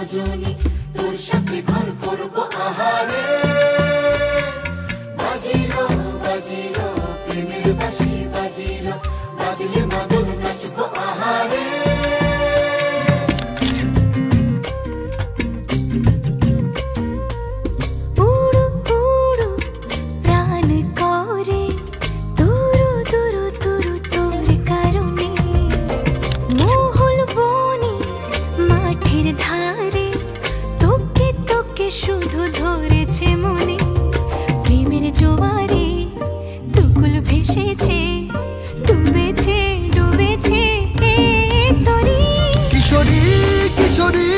রজনী, তোর সাথে ঘর করবো আহারে। বাজিলো বাজিলো প্রেমের বাঁশি বাজিলো, বাজলে মদন নাচবো আহারে। শুধু ধরেছে মনে প্রেমের জোয়ারে, দুকুল ভেসেছে, ডুবেছে ডুবেছে এ তরি। কিশোরী কিশোরী